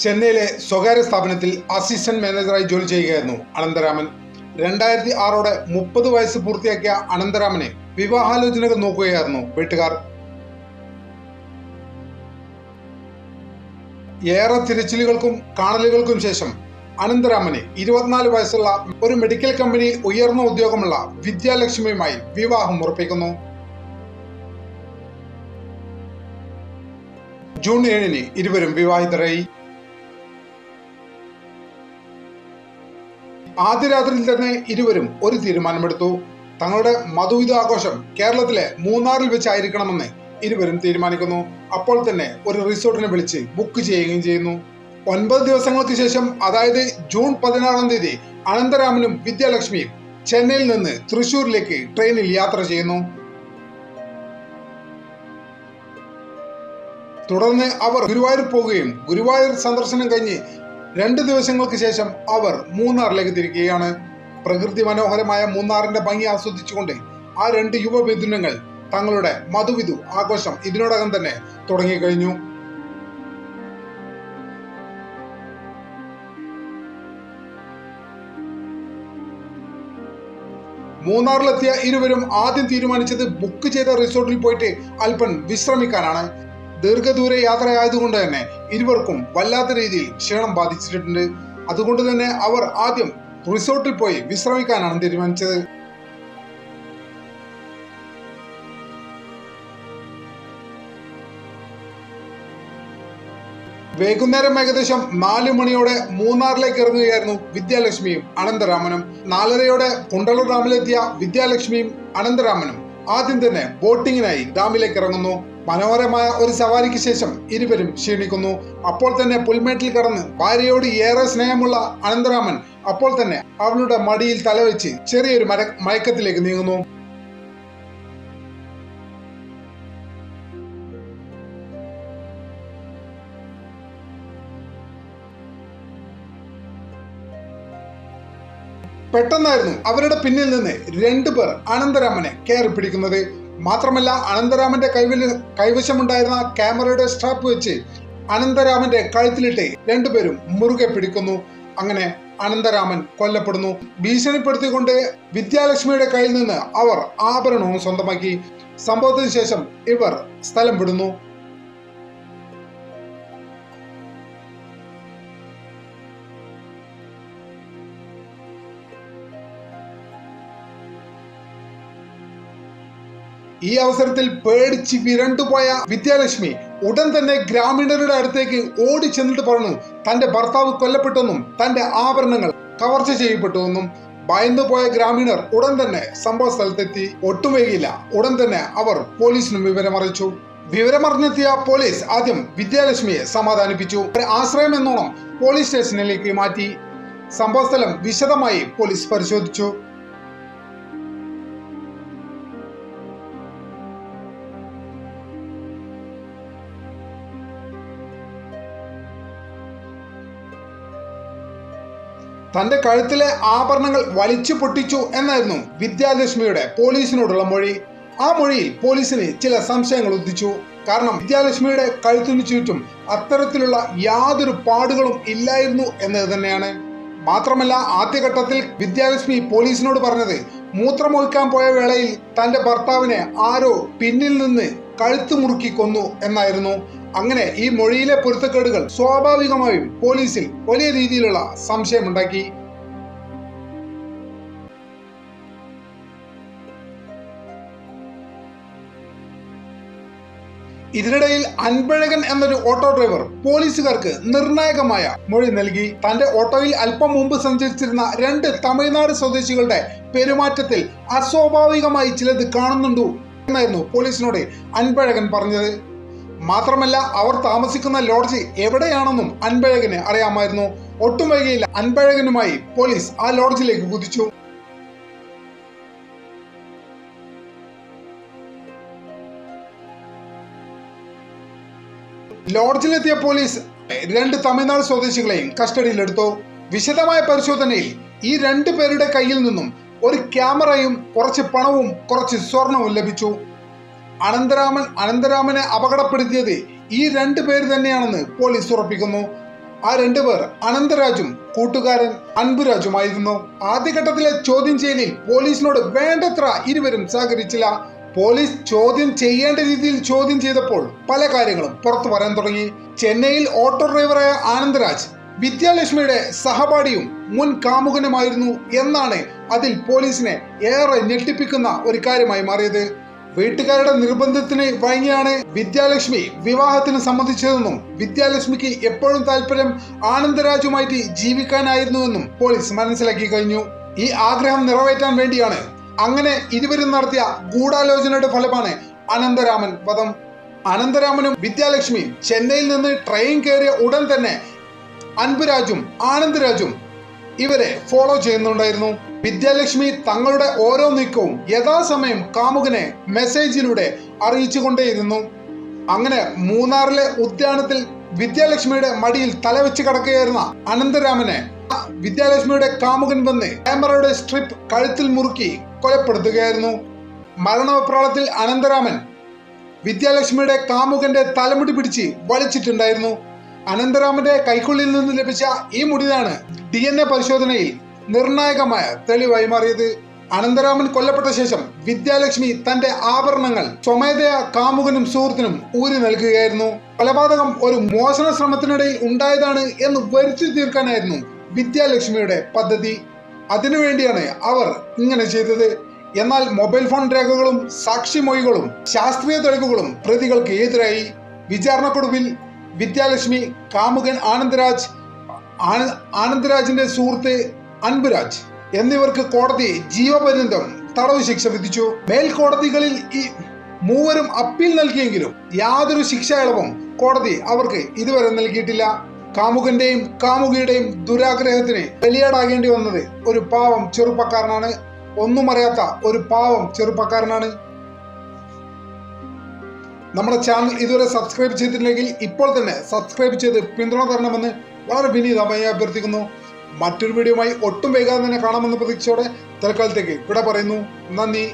ചെന്നൈയിലെ സ്വകാര്യ സ്ഥാപനത്തിൽ അസിസ്റ്റന്റ് മാനേജറായി ജോലി ചെയ്യുകയായിരുന്നു അനന്തരാമൻ. 2006 30 വയസ്സ് പൂർത്തിയാക്കിയ അനന്തരാമനെ വിവാഹാലോചനകൾ നോക്കുകയായിരുന്നു വീട്ടുകാർ. ഏറെ തിരച്ചിലുകൾക്കും കാണലുകൾക്കും ശേഷം അനന്തരാമന് 24 വയസ്സുള്ള ഒരു മെഡിക്കൽ കമ്പനിയിൽ ഉയർന്ന ഉദ്യോഗമുള്ള വിദ്യാലക്ഷ്മിയുമായി വിവാഹം ഉറപ്പിക്കുന്നു. ജൂൺ 7 ഇരുവരും വിവാഹിതരായി. ആദ്യ രാത്രിയിൽ തന്നെ ഇരുവരും ഒരു തീരുമാനമെടുത്തു. തങ്ങളുടെ മധുവിധ ആഘോഷം കേരളത്തിലെ മൂന്നാറിൽ വെച്ചായിരിക്കണമെന്ന് ഇരുവരും തീരുമാനിക്കുന്നു. അപ്പോൾ തന്നെ ഒരു റിസോർട്ടിനെ വിളിച്ച് ബുക്ക് ചെയ്യുകയും ചെയ്യുന്നു. 9 ദിവസങ്ങൾക്ക് ശേഷം, അതായത് ജൂൺ 16 അനന്തരാമനും വിദ്യാലക്ഷ്മിയും ചെന്നൈയിൽ നിന്ന് തൃശൂരിലേക്ക് ട്രെയിനിൽ യാത്ര ചെയ്യുന്നു. തുടർന്ന് അവർ ഗുരുവായൂർ പോവുകയും ഗുരുവായൂർ സന്ദർശനം കഴിഞ്ഞ് 2 ദിവസങ്ങൾക്ക് ശേഷം അവർ മൂന്നാറിലേക്ക് തിരിക്കുകയാണ്. പ്രകൃതി മനോഹരമായ മൂന്നാറിന്റെ ഭംഗി ആസ്വദിച്ചുകൊണ്ട് ആ 2 യുവമിഥുനങ്ങൾ തങ്ങളുടെ മധുവിധു ആഘോഷം ഇതിനോടകം തന്നെ തുടങ്ങിക്കഴിഞ്ഞു. മൂന്നാറിലെത്തിയ ഇരുവരും ആദ്യം തീരുമാനിച്ചത് ബുക്ക് ചെയ്ത റിസോർട്ടിൽ പോയിട്ട് അല്പം വിശ്രമിക്കാനാണ്. ദീർഘദൂര യാത്രയായതുകൊണ്ട് തന്നെ ഇരുവർക്കും വല്ലാത്ത രീതിയിൽ ക്ഷീണം ബാധിച്ചിട്ടുണ്ട്. അതുകൊണ്ട് തന്നെ അവർ ആദ്യം റിസോർട്ടിൽ പോയി വിശ്രമിക്കാനാണ് തീരുമാനിച്ചത്. വൈകുന്നേരം ഏകദേശം 4 മണിയോടെ മൂന്നാറിലേക്ക് ഇറങ്ങുകയായിരുന്നു വിദ്യാലക്ഷ്മിയും അനന്തരാമനും. 4:30 കുണ്ടളൂർ ഡാമിലെത്തിയ വിദ്യാലക്ഷ്മിയും അനന്തരാമനും ആദ്യം തന്നെ ബോട്ടിങ്ങിനായി ഡാമിലേക്ക് ഇറങ്ങുന്നു. മനോഹരമായ ഒരു സവാരിക്ക് ശേഷം ഇരുവരും ക്ഷീണിക്കുന്നു. അപ്പോൾ തന്നെ പുൽമേട്ടിൽ കടന്ന് ഭാര്യയോട് ഏറെ സ്നേഹമുള്ള അനന്തരാമൻ അപ്പോൾ തന്നെ അവളുടെ മടിയിൽ തലവെച്ച് ചെറിയൊരു മയക്കത്തിലേക്ക് നീങ്ങുന്നു. പെട്ടെന്നായിരുന്നു അവരുടെ പിന്നിൽ നിന്ന് 2 പേർ അനന്തരാമനെ കയറി പിടിക്കുന്നത്. മാത്രമല്ല, അനന്തരാമന്റെ കൈവശമുണ്ടായിരുന്ന ക്യാമറയുടെ സ്ട്രാപ്പ് വെച്ച് അനന്തരാമന്റെ കഴുത്തിലിട്ട് 2 പേരും മുറുകെ പിടിക്കുന്നു. അങ്ങനെ അനന്തരാമൻ കൊല്ലപ്പെടുന്നു. ഭീഷണിപ്പെടുത്തിക്കൊണ്ട് വിദ്യാലക്ഷ്മിയുടെ കയ്യിൽ നിന്ന് അവർ ആഭരണവും സ്വന്തമാക്കി. സംഭവത്തിന് ശേഷം ഇവർ സ്ഥലം വിടുന്നു. ഈ അവസരത്തിൽ പേടിച്ച് വിരണ്ടുപോയ വിദ്യാലക്ഷ്മി ഉടൻ തന്നെ ഗ്രാമീണരുടെ അടുത്തേക്ക് ഓടി ചെന്നിട്ട് പറഞ്ഞു തന്റെ ഭർത്താവ് കൊല്ലപ്പെട്ടെന്നും തന്റെ ആഭരണങ്ങൾ കവർച്ച ചെയ്യപ്പെട്ടുവെന്നും. ഭയന്നുപോയ ഗ്രാമീണർ ഉടൻ തന്നെ സംഭവ സ്ഥലത്തെത്തി. ഒട്ടും വൈകിയില്ല, ഉടൻ തന്നെ അവർ പോലീസിനും വിവരമറിയിച്ചു. വിവരമറിഞ്ഞെത്തിയ പോലീസ് ആദ്യം വിദ്യാലക്ഷ്മിയെ സമാധാനിപ്പിച്ചു. ആശ്രയം എന്നോണം പോലീസ് സ്റ്റേഷനിലേക്ക് മാറ്റി. സംഭവസ്ഥലം വിശദമായി പോലീസ് പരിശോധിച്ചു. തന്റെ കഴുത്തിലെ ആഭരണങ്ങൾ വലിച്ചു പൊട്ടിച്ചു എന്നായിരുന്നു വിദ്യാലക്ഷ്മിയുടെ പോലീസിനോടുള്ള മൊഴി. ആ മൊഴിയിൽ പോലീസിന് ചില സംശയങ്ങൾ ഉദിച്ചു. കാരണം വിദ്യാലക്ഷ്മിയുടെ കഴുത്തിനു ചുറ്റും അത്തരത്തിലുള്ള യാതൊരു പാടുകളും ഇല്ലായിരുന്നു എന്നത് തന്നെയാണ്. മാത്രമല്ല, ആദ്യഘട്ടത്തിൽ വിദ്യാലക്ഷ്മി പോലീസിനോട് പറഞ്ഞത് മൂത്രമൊഴിക്കാൻ പോയ വേളയിൽ തന്റെ ഭർത്താവിനെ ആരോ പിന്നിൽ നിന്ന് കഴുത്ത് മുറുക്കി കൊന്നു എന്നായിരുന്നു. അങ്ങനെ ഈ മൊഴിയിലെ പൊരുത്തക്കേടുകൾ സ്വാഭാവികമായും പോലീസിൽ വലിയ രീതിയിലുള്ള സംശയമുണ്ടാക്കി. ഇതിനിടയിൽ അൻപഴകൻ എന്നൊരു ഓട്ടോ ഡ്രൈവർ പോലീസുകാർക്ക് നിർണായകമായ മൊഴി നൽകി. തന്റെ ഓട്ടോയിൽ അല്പം മുമ്പ് സഞ്ചരിച്ചിരുന്ന 2 തമിഴ്നാട് സ്വദേശികളുടെ പെരുമാറ്റത്തിൽ അസ്വാഭാവികമായി ചിലത് കാണുന്നുണ്ടോ എന്നായിരുന്നു പോലീസിനോട് അൻപഴകൻ പറഞ്ഞത്. മാത്രമല്ല, അവർ താമസിക്കുന്ന ലോഡ്ജ് എവിടെയാണെന്നും അൻപഴകന് അറിയാമായിരുന്നു. ഒട്ടും വൈകിയില്ല, അൻപഴകനുമായി പോലീസ് ആ ലോഡ്ജിലേക്ക് കുതിച്ചു. ലോഡ്ജിലെത്തിയ പോലീസ് 2 തമിഴ്നാട് സ്വദേശികളെയും കസ്റ്റഡിയിലെടുത്തു. വിശദമായ പരിശോധനയിൽ ഈ 2 പേരുടെ കയ്യിൽ നിന്നും ഒരു ക്യാമറയും കുറച്ച് പണവും കുറച്ച് സ്വർണവും ലഭിച്ചു. അനന്തരാമനെ അപകടപ്പെടുത്തിയത് ഈ 2 പേര് തന്നെയാണെന്ന് പോലീസ് ഉറപ്പിക്കുന്നു. ആ രണ്ടുപേർ അനന്തരാജും കൂട്ടുകാരൻ അൻപുരാജുമായിരുന്നു. ആദ്യഘട്ടത്തിലെ ചോദ്യം ചെയ്യലിൽ പോലീസിനോട് വേണ്ടത്ര ഇരുവരും സഹകരിച്ചില്ല. പോലീസ് ചോദ്യം ചെയ്യേണ്ട രീതിയിൽ ചോദ്യം ചെയ്തപ്പോൾ പല കാര്യങ്ങളും പുറത്തു പറയാൻ തുടങ്ങി. ചെന്നൈയിൽ ഓട്ടോ ഡ്രൈവറായ ആനന്ദരാജ് വിദ്യാലക്ഷ്മിയുടെ സഹപാഠിയും മുൻ കാമുകനുമായിരുന്നു എന്നാണ് അതിൽ പോലീസിനെ ഏറെ ഞെട്ടിപ്പിക്കുന്ന ഒരു കാര്യമായി മാറിയത്. വീട്ടുകാരുടെ നിർബന്ധത്തിന് വഴങ്ങിയാണ് വിദ്യാലക്ഷ്മി വിവാഹത്തിന് സമ്മതിച്ചതെന്നും വിദ്യാലക്ഷ്മിക്ക് എപ്പോഴും താല്പര്യം ആനന്ദരാജുമായിട്ട് ജീവിക്കാനായിരുന്നുവെന്നും പോലീസ് മനസ്സിലാക്കി കഴിഞ്ഞു. ഈ ആഗ്രഹം നിറവേറ്റാൻ വേണ്ടിയാണ് അങ്ങനെ ഇരുവരും നടത്തിയ ഗൂഢാലോചനയുടെ ഫലമാണ് അനന്തരാമൻ വധം. അനന്തരാമനും വിദ്യാലക്ഷ്മിയും ചെന്നൈയിൽ നിന്ന് ട്രെയിൻ കയറിയ ഉടൻ തന്നെ അൻപുരാജും ആനന്ദരാജും ഇവരെ ഫോളോ ചെയ്യുന്നുണ്ടായിരുന്നു. വിദ്യാലക്ഷ്മി തങ്ങളുടെ ഓരോ നീക്കവും യഥാസമയം കാമുകനെ മെസ്സേജിലൂടെ അറിയിച്ചുകൊണ്ടേയിരുന്നു. അങ്ങനെ മൂന്നാറിലെ ഉദ്യാനത്തിൽ വിദ്യാലക്ഷ്മിയുടെ മടിയിൽ തലവെച്ച് കിടക്കുകയായിരുന്ന അനന്തരാമനെ വിദ്യാലക്ഷ്മിയുടെ കാമുകൻ വന്ന് ക്യാമറയുടെ സ്ട്രിപ്പ് കഴുത്തിൽ മുറുക്കി കൊലപ്പെടുത്തുകയായിരുന്നു. മരണവെപ്രാളത്തിൽ അനന്തരാമൻ വിദ്യാലക്ഷ്മിയുടെ കാമുകന്റെ തലമുടി പിടിച്ച് വലിച്ചിട്ടുണ്ടായിരുന്നു. അനന്തരാമന്റെ കൈക്കുള്ളിൽ നിന്ന് ലഭിച്ച ഈ മുടിയാണ് DNA പരിശോധനയിൽ നിർണായകമായ തെളിവായി മാറിയത്. അനന്തരാമൻ കൊല്ലപ്പെട്ട ശേഷം വിദ്യാലക്ഷ്മി തന്റെ ആഭരണങ്ങൾ സ്വമേധയാ കാമുകനും സുഹൃത്തിനും ഊരി നൽകുകയായിരുന്നു. കൊലപാതകം ഒരു മോഷണ ശ്രമത്തിനിടയിൽ ഉണ്ടായതാണ് എന്ന് വരുത്തി തീർക്കാനായിരുന്നു വിദ്യാലക്ഷ്മിയുടെ പദ്ധതി. അതിനുവേണ്ടിയാണ് അവർ ഇങ്ങനെ ചെയ്തത്. എന്നാൽ മൊബൈൽ ഫോൺ രേഖകളും സാക്ഷിമൊഴികളും ശാസ്ത്രീയ തെളിവുകളും പ്രതികൾക്ക് എതിരായി. വിചാരണക്കൊടുവിൽ വിദ്യാലക്ഷ്മി, കാമുകൻ ആനന്ദരാജിന്റെ സുഹൃത്ത് അൻപുരാജ് എന്നിവർക്ക് കോടതി ജീവപര്യന്തം തടവ് ശിക്ഷ വിധിച്ചു. മേൽക്കോടതികളിൽ ഈ മൂവരും അപ്പീൽ നൽകിയെങ്കിലും യാതൊരു ശിക്ഷ ഇളവും കോടതി അവർക്ക് ഇതുവരെ നൽകിയിട്ടില്ല. കാമുകന്റെയും കാമുകിയുടെയും ദുരാഗ്രഹത്തിന് ബലിയാടാകേണ്ടി വന്നത് ഒരു പാവം ചെറുപ്പക്കാരനാണ്. ഒന്നും അറിയാത്ത ഒരു പാവം ചെറുപ്പക്കാരനാണ്. നമ്മുടെ ചാനൽ ഇതുവരെ സബ്സ്ക്രൈബ് ചെയ്തിട്ടില്ലെങ്കിൽ ഇപ്പോൾ തന്നെ സബ്സ്ക്രൈബ് ചെയ്ത് പിന്തുണ തരണമെന്ന് വളരെ വിനീതമായി അഭ്യർത്ഥിക്കുന്നു. മറ്റൊരു വീഡിയോയുമായി ഒട്ടും വൈകാതെ തന്നെ കാണാമെന്ന പ്രതീക്ഷയോടെ തൽക്കാലത്തേക്ക് ഇവിടെ പറയുന്നു. നന്ദി.